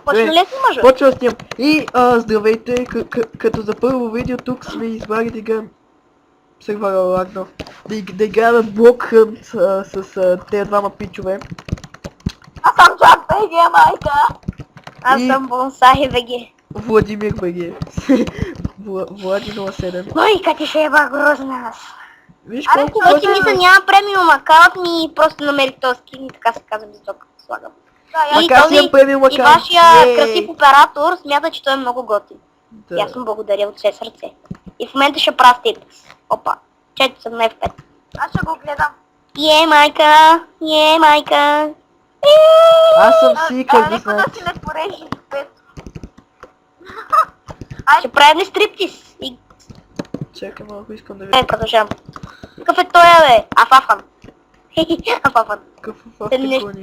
Почна ли снимаш, бе? Почва да снимам. И здравейте, като за първо видео тук сме избрали да играем сервера лагно. Да играем Block Hunt с тези двама пичове. Аз съм Джак БГ, майка! Аз И- съм Бонсай БГ. Владимир БГ. Влади 07. Майка ти ще еба грозна аз. Виж Аре, колко това ти бързо. мисля няма премиум акаунт ми просто намерих този скин и така се казва без тока слагам. И Така си имам премиум и акаунт. вашия Ей! красив оператор смята, че той е много готин. И аз Да. му благодаря от все сърце. И в момента ще правя стейпс. Опа, чето съм на F5. Аз ще го гледам. Майка. Аз съм си, как да знаете. си не порежи пет. Ще правим ли стриптиз? И Чакай малко, искам да видя. продължавам. Какъв е той, бе? Афафан. Афафан. Какъв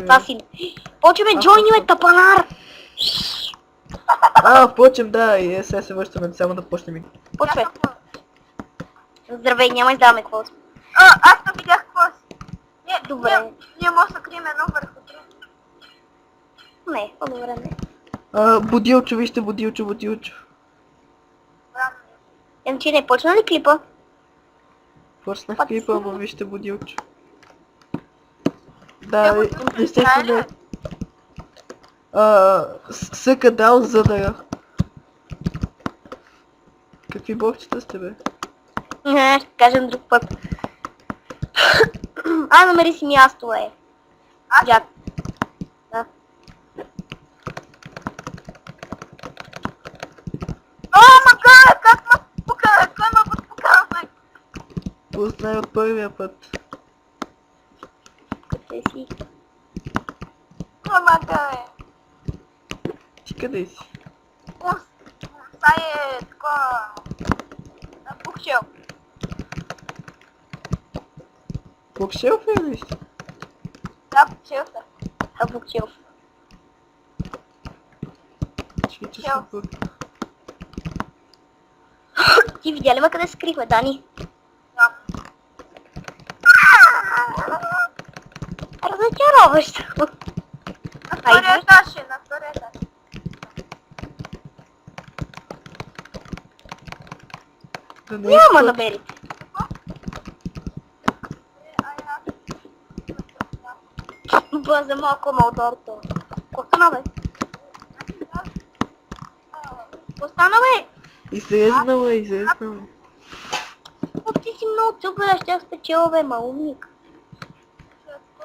Това си. Почваме джойни, бе, тапанар. Впрочем, да, и сега се връщаме само да почнем игра. Почвай. Здравей, няма издаваме какво си. Аз не видях какво си. Добре. Ние може да крием едно върху три. Не, по-добре не. Будилчо, вижте, Будилчо. Че не почна ли клипа? Почнах клипа, ама вижте Будилчо. Да, естествено. Съка дал задара. Какви блокчета сте, бе? Не, ще кажем друг път. Намери си място, е. Джак. Да. Как ме покара? Кой ме покара? Познай от първия път. Къде си? Ти къде си? Сай е такова... Букшел. Бокшелф ли си? Да, букшел са. Букчил. Че съм пък. Ти видя ли ме къде се скрихме, Дани? Да. Разочароващо. На втория етаж е, на втория етаж. Да не Няма намерите. Бъзе малко малдорто. Какво стана, бе? Какво стана, бе? Изрезнала. Ти си много супер, ще спечела, бе, малумник.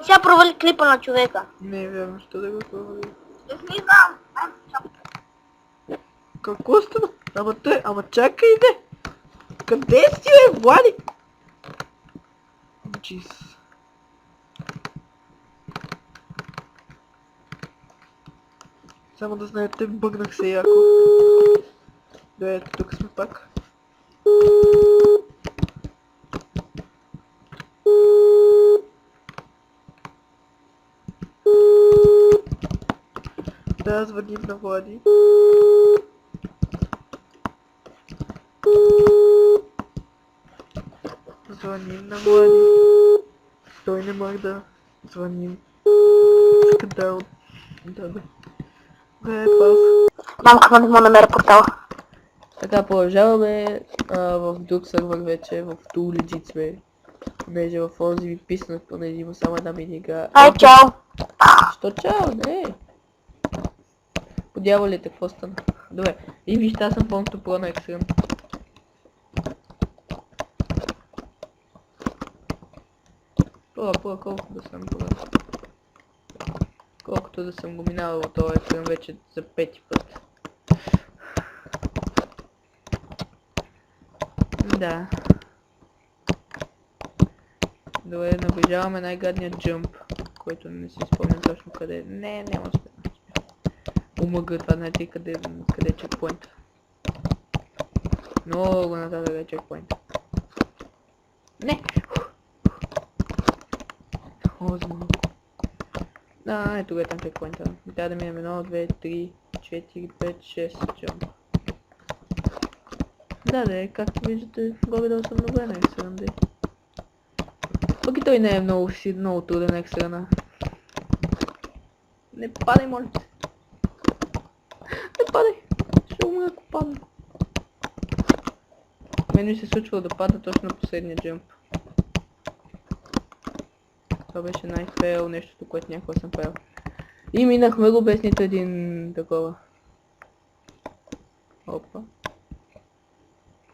И сега провали клипа на човека. Не е вярно, що да го провали. Ще слизам. Какво стана? Ама чакай, де! Къде си, бе, Влади? Джис. Само да знаете, бъгнах се яко. Ето, тук сме пак. Да, звъним на Влади. Звъним на Влади. Той не мога да звъним. Скандал. Да. Да, пауза. Мамка не му намеря портала. Така, продължаваме в друг сервер вече, в Too Legit сме. Понеже в онзи ви писнах, понеже има само една мини-игра. Ай, чао! Що чао, не? По дяволите, какво стана? Добре, и вижте, аз съм пълното про на X-Run. Про, колко да съм про. Колкото да съм го минавал от този X-Run вече за 5-ти път. Да. Добре, наближаваме най-гадния джъмп, който не си спомням точно къде е. Не, няма спомням. Умъга, това знаете къде е чекпоинт. Много нататък е чекпоинт. Не! О, за малко. Ето е там чекпоинта. Трябва да минем 1, 2, 3, 4, 5, 6 джъмп. Да, както виждате, горе-долу съм добре на X-Run. Пък и той не е много труден X-Run. Не падай, моля се. Не падай! Ще умра, ако падна. Мен ми се случва да пада точно на последния джъмп. Това беше най-фейл нещото, което някога съм правил. И минахме го без нито един такова. Опа.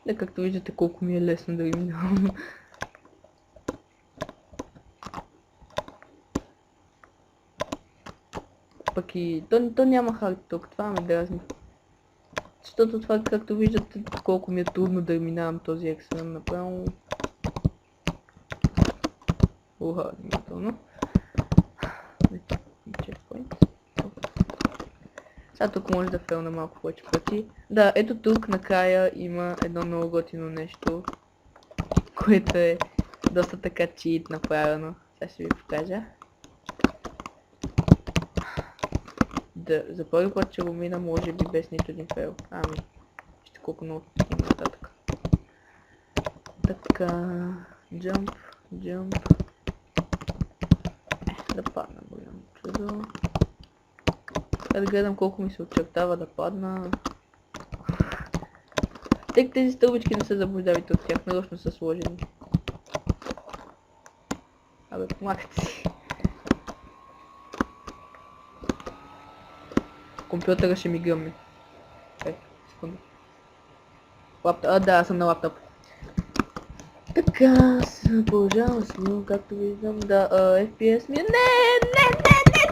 Да, както виждате колко ми е лесно да ги минавам. Пък и то няма хард тук, това ме дразни. Защото това, както виждате, колко ми е трудно да минавам този екстрем направо. Уха, внимателно. Чекпоинт. Сега тук може да фейлна малко повече пъти. Да, ето тук накрая има едно много готино нещо, което е доста така чит направено. Сега ще ви покажа. Да, за първи път ще го мина, може би без нито един фейл. Ами, ще колко много има нататък. Така, джамп, джамп. Да падна голямо чудо. Да гледам колко ми се очертава да падна. Тъй тези стълбички не се заблуждавайте от тях, нарочно са сложени. Абе, помагате си. Компютъра ще ми гръмне. Секунда. Лаптоп, да, аз съм на лаптоп. Така, продължавам с него, както виждам, да, FPS ми е... Не,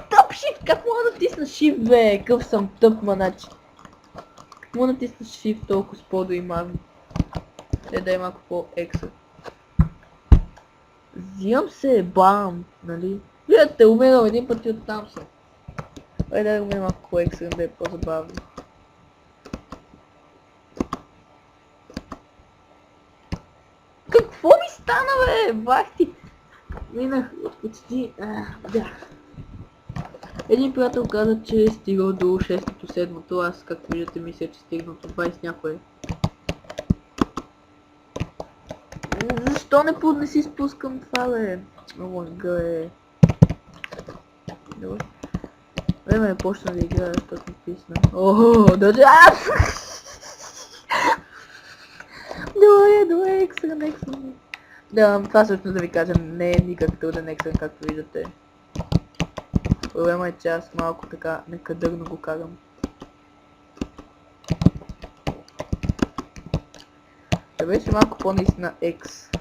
топ shift, как мога да тисна shift, бе, къв съм тъп, маначи. Как мога да тисна shift толкова с по-до имам. Да е малко по-екса. Взимам се, бам, нали? Виждате, умирам един път и оттам се. Да умирам малко по-екса, да е по-забавно. Какво ми стана, бе? Бах ти! Минах почти... да. Един приятел каза, че е стигал до 6-7-то, аз както виждате мисля, че стигнал до 20 някое. Защо не си спускам това, бе? О, гъе. Добре. Време е почна да играя, защото ми писна. Охо, даже... Добре, екстра. Да, това също да ви кажа, не е никак труден екстра, както виждате. Проблема е, че аз малко така некадърно го карам. Да беше малко по-наистина X.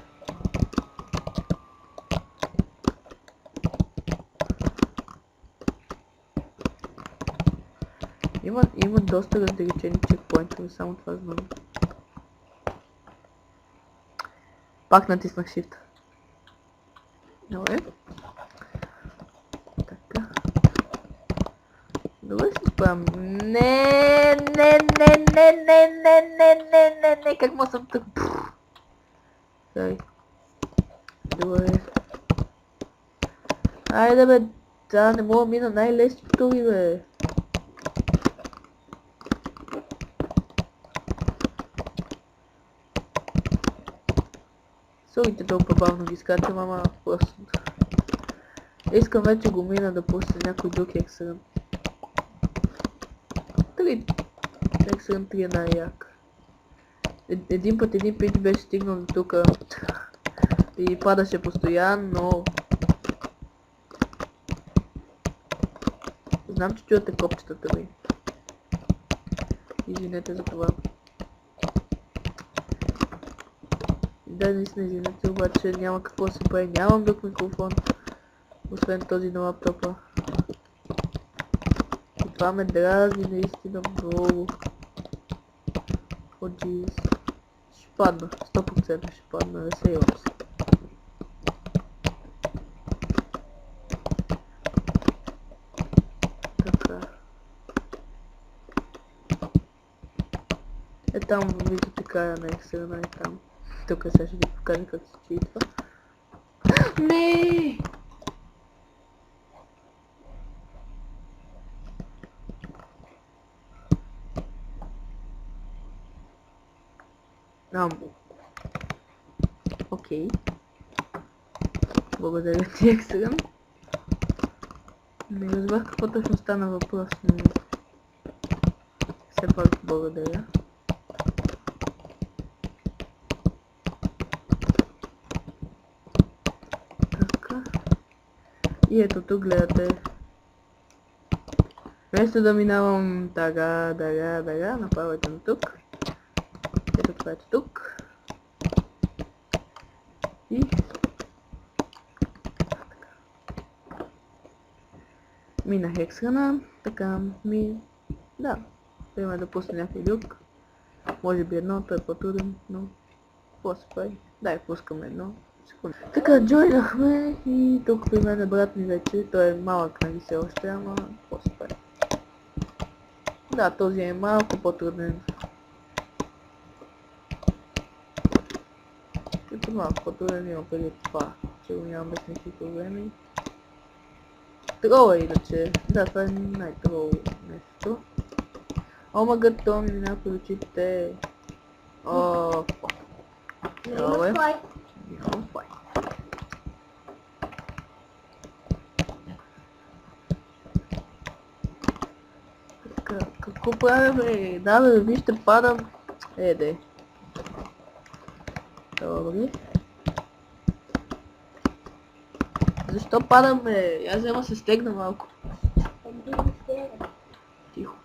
Има доста раздалечени чекпоинтове, само това знам. Пак натиснах Shift. Добре. Така. Добре се справям. Не, как му съм так? Дай. Добре. Айде бе, да, не мога да мина най-лесните тури, бе. Сорите толкова бавно ги скачам, ама просто... Искам вече го мина да пусна някой друг екстрем. Екстрем 3 е най-як. Един път един пич беше стигнал до тука и падаше постоянно, но... Знам, че чувате копчетата ми. Извинете за това. Да, наистина извинете, обаче няма какво да се прави, нямам друг микрофон, освен този на лаптопа. И това ме дразни наистина много. О, джиз. Ще падна, 100% ще падна, разсейвам се. Така. Е там виждате края на екстрена, е там. Тук сега ще ви покажа как се читва. Не! Окей. Благодаря ти, екстрем. Не разбрах какво точно стана въпрос, но... Все пак благодаря. Така. И ето тук гледате. Вместо да минавам дага, направете на тук. Ето това ето тук. И... Минах екстрана, така да, трябва да пусна някой люк. Може би едно, той е по-труден, но какво се прави? Дай, пускаме едно. Секунда. Така, джойнахме и тук при мен брат ми вече, той е малък, нали все още, ама какво се прави? Да, този е малко по-труден. Като малко по-труден има преди това, че го нямам без никакви проблеми. Трол е иначе. Да, това е най-трол нещо. Омага, то ми мина по очите. Трол е. Нямам флай. Така, какво правя, бе? Да, бе, вижте, падам. Еде. Добре. Защо падам, бе? Аз взема се стегна малко. Тихо.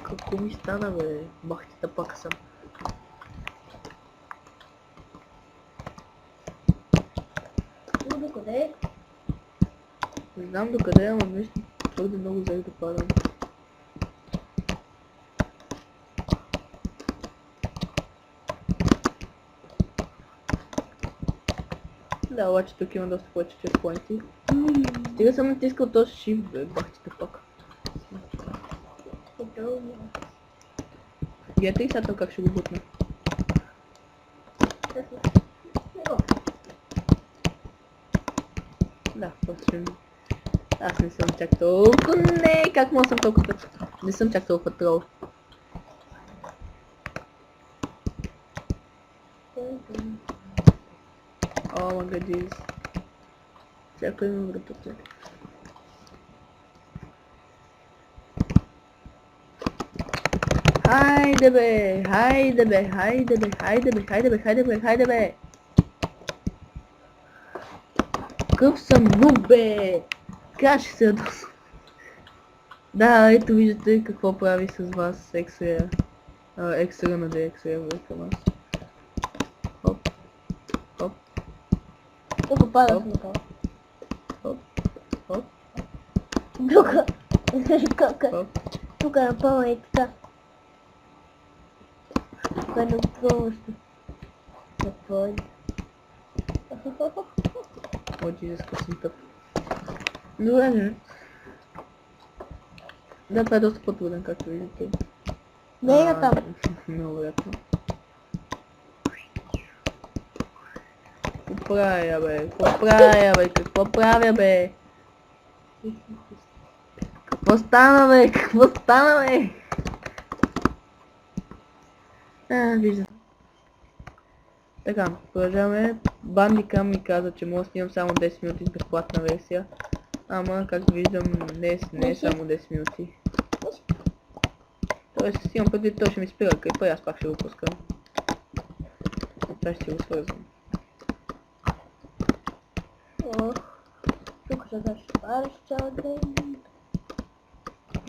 Какво ми стана, бе? Бахтите пак съм. Докъде? Не знам докъде, ама нещо твърде много взех да падам. Да, обаче тук има доста повече чекпоинти. Стига съм натискал този shift, бе, бахтите пак. Гледате и сега как ще го бутна. Да, просто аз не съм чак толкова... Не, как мога съм толкова... Не съм чак толкова трол. О, магадис. Всяко има вратата. Хайде бе, хайде бе, хайде бе, хайде бе, хайде бе, хайде бе, хайде бе. Къв съм нуб, бе. Как ще се ядосвам? Да, ето виждате какво прави с вас ексрея. Ексрея на ексрея към аз. Хоп. Хоп. Тук падах на това. Хоп. Хоп. Хоп. Тук е напълно и така. Тук е неотроващо. Напълно. О, Джизус, как съм тъп. Добре, не. Да, това е доста по-труден, както виждате. Не е там. Много вероятно. Какво правя, бе? Какво правя, бе? Какво правя, бе? Какво стана, бе? Какво стана, бе? Виждам. Така, продължаваме. Бандикам ми каза, че мога да снимам само 10 минути с безплатна версия. Ама, както виждам, не е само 10 минути. Тоест, имам предвид, той ще ми спира клипа и аз пак ще го пускам. Това ще си го свързвам. Тук ще зашпариш цял ден.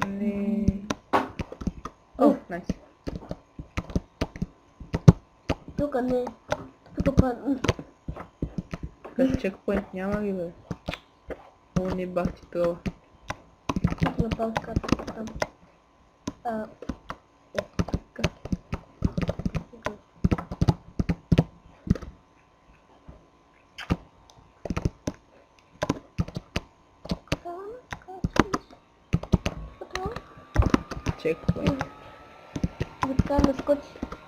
Не. О, найс. Тук не. Тук падна. Къде чекпоинт няма ли, бе? О, не бах ти това. Тук направо ската там. Тук. Чекпоинт. Така да скочи.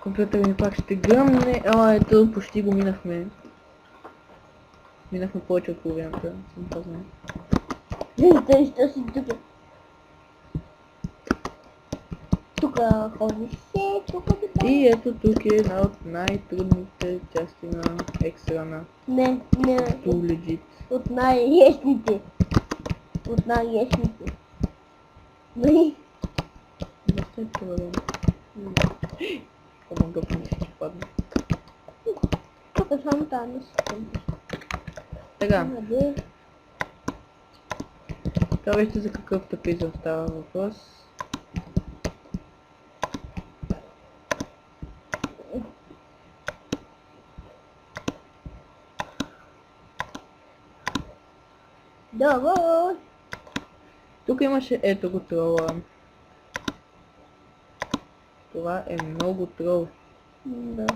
Компютър ми пак ще гръмне. Ето, почти го минахме. Минахме повече от половината, съм казал. Вижте, що си тук. Тук ходиш се, тук да. И ето тук е една от най-трудните части на екстрана. Не, Too legit. от най-естните. От най-ясните. Не. Не сте това време. Помага по ще падне. Тук е само тази не си. Така, Къде? това вижте за какъв тапизъм става въпрос. Давай! Тук имаше ето го трола. Това е много трол. Да.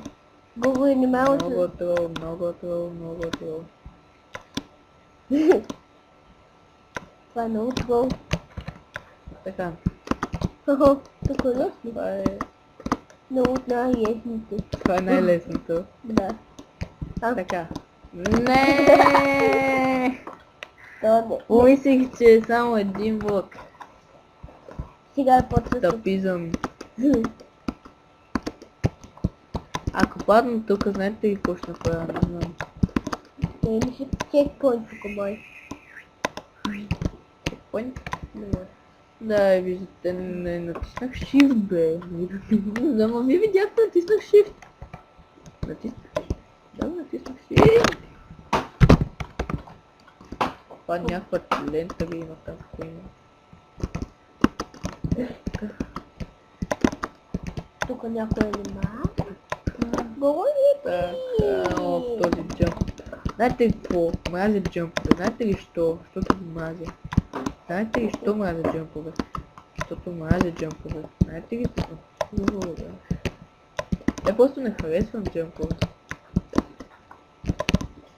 Google внимавайте. Много трол, много трол, много трол. Това е много трол. Така, Хо-хо, тук е лесно. Много от най-ясните. това е най-лесното. Да. Така. Не! Това не. Помислих, че е само един блок. Сега е почва с... Тапизъм. Ако падна тук, знаете ли какво ще направя? Не знам. Имаше чекпоинт тук, май. Чекпоинт? Да. Да, виждате, не натиснах Shift, бе. Не знам, ами видяхте, натиснах Shift. Натиснах. Да, натиснах Shift. Това някаква лента ли има там, ако има. Тук някой е нема. Говори Така, о, този джъмп. Знаете ли какво? Мразя джъмпове. Знаете ли що? Защото ги мразя. Знаете ли що мразя джъмпове? Защото мразя джъмпове. Знаете ли какво? Да. Я просто не харесвам джъмпове.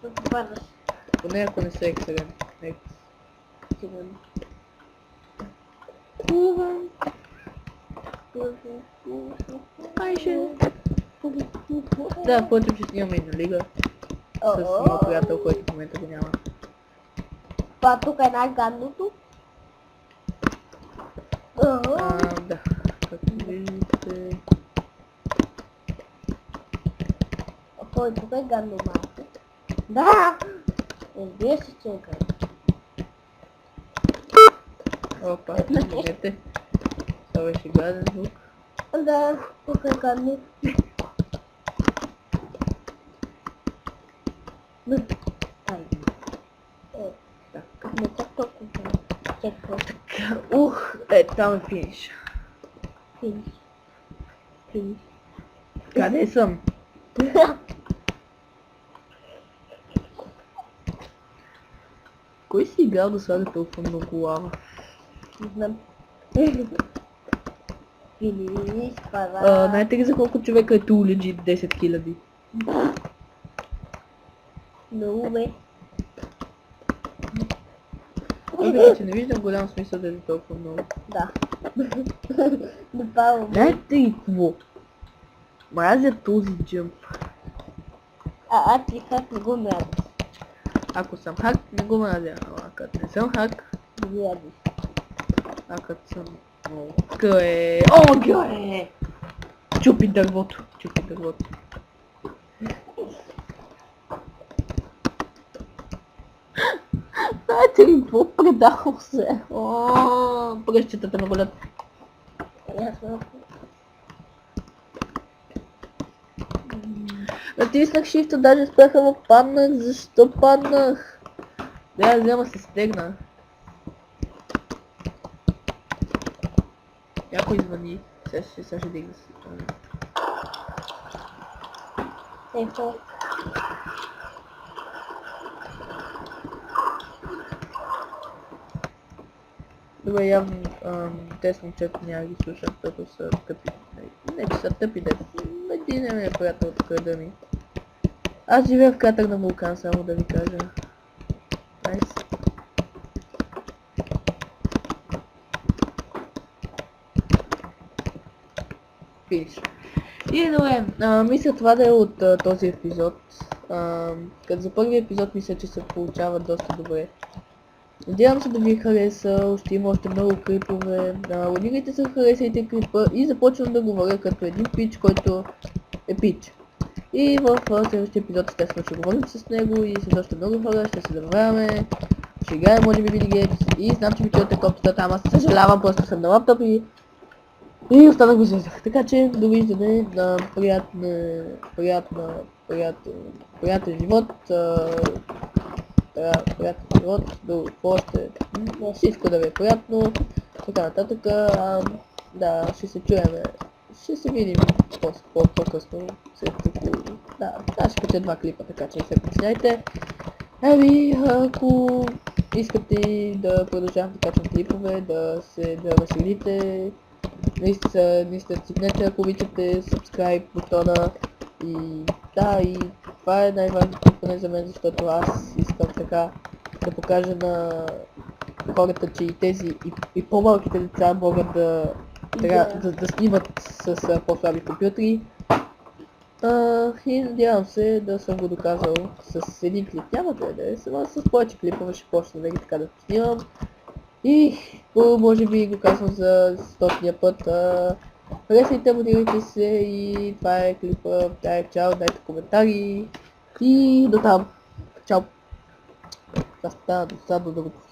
тук падаш. Поне ако не са екстрем. Сигурно. Айше. Да, впрочем ще снимаме и на лига. С моят приятел, който в момента го няма. Това тук е най-гадното. Да. Както виждате. Кой тук е гадно малко? Да! Разбира се, че е гадно. Опа, видите. Това беше гаден звук. Да, тук е гадно. Ай. Так. Не чак толкова. Чекпоинт. Там е финиш. Финиш. Финиш. Къде съм? Кой си играл да слага толкова много лава? Не знам. Финиш, пара. Знаете ли за колко човека е Too Legit 10 000? Много бе. Въпреки че не виждам голям смисъл да е толкова много. Да. Направо. Знаете ли какво? Мразя този джъмп. Аз ти как не го мразиш? Ако съм хак, не го мразя, ама като не съм хак, Не го ядиш. а като съм... О, гъе! Чупи дървото, чупи дървото. Знаете ли какво? Предал се. О, пръщетата ме болят. Ясно. Натиснах Shift, даже спряха ма паднах. Защо паднах? Да, взема се стегна. Някой звъни. Сега ще дигна се. Ето. Добре, явно тези момчета няма ги слушам, защото са тъпи. Не, че са тъпи, да. Един е ми приятел от кръда ми. Аз живея в кратър на вулкан, само да ви кажа. Найс. Финиш. И добре, мисля това да е от този епизод. Като за първи епизод мисля, че се получава доста добре. Надявам се да ви е харесал, ще има още много клипове. Логирайте се, харесайте клипа и започвам да говоря като един пич, който е пич. И в следващия епизод естествено ще говорим с него и с още много хора, ще се забавяме, ще играем може би видеогеймс и знам, че ми чуете копчетата, ама съжалявам, просто съм на лаптоп и останах без въздух. Така че довиждане на приятен живот. Приятен живот, до още всичко да ви е приятно, така нататък. Да, ще се чуеме, ще се видим по-късно, след около, да, ще кача 2 клипа, така че не се притесняйте. Ако искате да продължавам да качвам клипове, да веселите, наистина цикнете, ако обичате, subscribe бутона и да, и това е най-важното поне за мен, защото аз искам така да покажа на хората, че и тези, и по-малките деца могат да снимат с по-слаби компютри. И надявам се да съм го доказал с един клип. Няма да е, само с повече клипове ще почна да ги така да снимам. И може би го казвам за 100-ния път. Харесайте, абонирайте се и това е клипа. Чао, дайте коментари и до там. Чао. Това става досадно да го поставя.